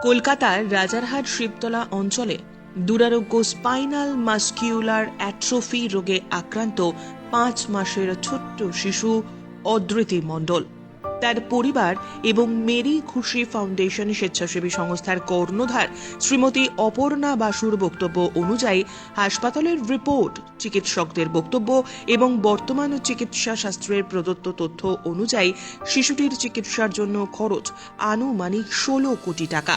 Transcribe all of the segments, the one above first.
কলকাতার রাজারহাট শিবতলা অঞ্চলে দুরারোগ্য স্পাইনাল মাস্কিউলার অ্যাট্রোফি রোগে আক্রান্ত 5 মাসের ছোট্ট শিশু অদ্রিতি মণ্ডল, তার পরিবার এবং মেরি খুশি ফাউন্ডেশন স্বেচ্ছাসেবী সংস্থার কর্ণধার শ্রীমতী অপর্ণা বাসুর বক্তব্য অনুযায়ী হাসপাতালের রিপোর্ট, চিকিৎসকদের বক্তব্য এবং বর্তমান চিকিৎসা শাস্ত্রের প্রদত্ত তথ্য অনুযায়ী শিশুটির চিকিৎসার জন্য খরচ আনুমানিক 16 কোটি টাকা।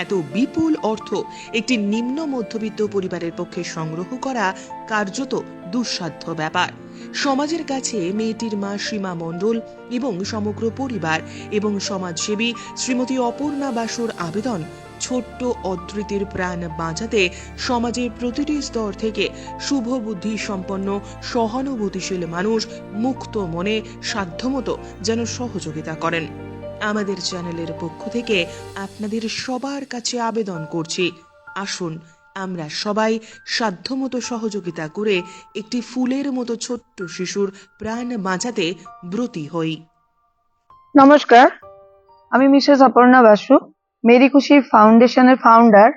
এত বিপুল অর্থ একটি নিম্ন মধ্যবিত্ত পরিবারের পক্ষে সংগ্রহ করা কার্যত দুঃসাধ্য ব্যাপার। সমাজের কাছে মেয়েটির মা সীমা মণ্ডল এবং সমগ্র পরিবার এবং সমাজসেবী শ্রীমতী অপর্ণা বাসুর আবেদন, ছোট্ট অদ্রিতির প্রাণ বাঁচাতে সমাজের প্রতিটি স্তর থেকে শুভবুদ্ধি সম্পন্ন সহানুভূতিশীল মানুষ মুক্ত মনে সাধ্যমতো যেন সহযোগিতা করেন। আমাদের চ্যানেলের পক্ষ থেকে আপনাদের সবার কাছে আবেদন করছি, আসুন আমরা সবাই সাধ্যমতো সহযোগিতা করে একটি ফুলের মতো ছোট্ট শিশুর প্রাণ বাঁচাতে ব্রতী হই। নমস্কার, আমি মিসেস অপর্ণা বাসু, মেরি খুশি ফাউন্ডেশনের ফাউন্ডার।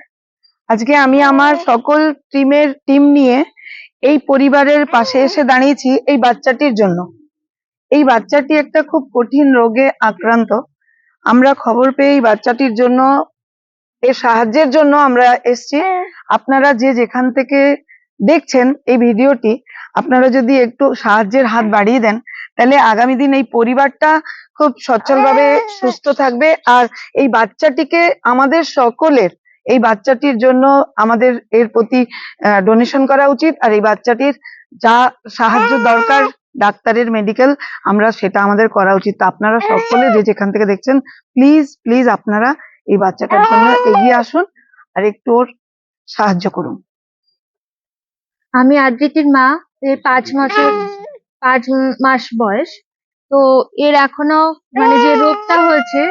আজকে আমি আমার সকল টিম নিয়ে এই পরিবারের পাশে এসে দাঁড়িয়েছি এই বাচ্চাটির জন্য। এই বাচ্চাটি একটা খুব কঠিন রোগে আক্রান্ত। আমরা খবর পেয়ে এই বাচ্চাটির জন্য, এর সাহায্যের জন্য আমরা এসছি। আপনারা যে যেখান থেকে দেখছেন এই ভিডিওটি, আপনারা যদি একটু সাহায্যের হাত বাড়িয়ে দেন, তাহলে আগামী দিন এই পরিবারটা খুব সচ্ছলভাবে সুস্থ থাকবে। আর এই বাচ্চাটিকে আমাদের সকলের, এই বাচ্চাটির জন্য আমাদের এর প্রতি ডোনেশন করা উচিত। আর এই বাচ্চাটির যা সাহায্য দরকার, ডাক্তারের, মেডিকেল, আমরা সেটা আমাদের করা উচিত। তো আপনারা সকলে যে যেখান থেকে দেখছেন, প্লিজ প্লিজ আপনারা এই বাচ্চাটার জন্য এগিয়ে আসুন আর একটু ওর সাহায্য করুন। আমি আদ্রিতির মা। এর 5 মাস বয়স। তো এর এখনো যে রোগটা হয়েছে,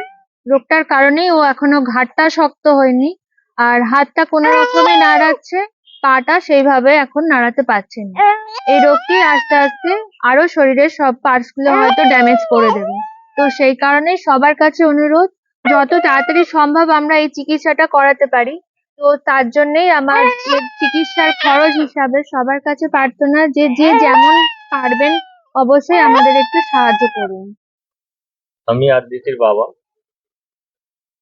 রোগটার কারণেই ও এখনো ঘাড়টা শক্ত হয়নি, আর হাতটা কোনো রকমে নাড়াচ্ছে, পাটা সেইভাবে এখন নাড়াতে পারছে না। এই রোগটি আস্তে আস্তে আরো শরীরের সব পার্টস গুলো হয়তো ড্যামেজ করে দেবে। তো সেই কারণে সবার কাছে অনুরোধ, যত তাড়াতাড়ি সম্ভব আমরা এই চিকিৎসাটা করাতে পারি। তো তার জন্যই আমার চিকিৎসার খরচ হিসাবে সবার কাছে প্রার্থনা যে যে যেমন পারবেন অবশ্যই আমাদের একটু সাহায্য করুন। আমি আদ্রিতির বাবা।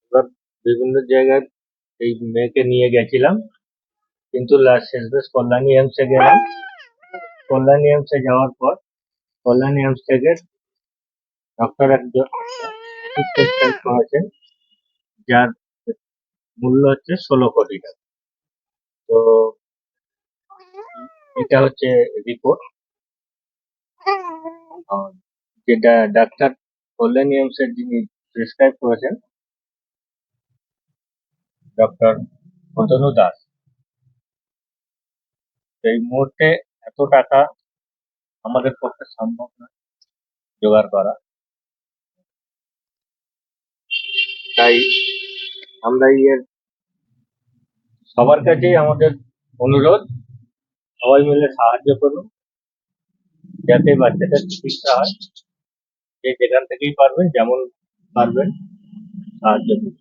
এবার বিভিন্ন জায়গায় এই মেয়েকে নিয়ে গেছিলাম, কিন্তু শেষমেশ কল্যাণী এইমসে গেলাম। কল্যাণী এইমসে যাওয়ার পর কল্যাণী এইমস থেকে ডক্টর একজন প্রেসক্রাইব করেছেন, যার মূল্য হচ্ছে 16 কোটি টাকা। তো এটা হচ্ছে রিপোর্ট, যেটা ডাক্তার কল্যাণী এইমসের যিনি প্রেসক্রাইব করেছেন, ডক্টর অতনু দাস। এই মুহূর্তে এত টাকা আমাদের পক্ষে সম্ভব নয় জোগাড় করা, তাই আমরা সবার কাছেই আমাদের অনুরোধ, সবাই মিলে সাহায্য করুন যাতে বাচ্চাটার চিকিৎসা হয়। যে যেখান থেকেই পারবেন, যেমন পারবেন সাহায্য করুন।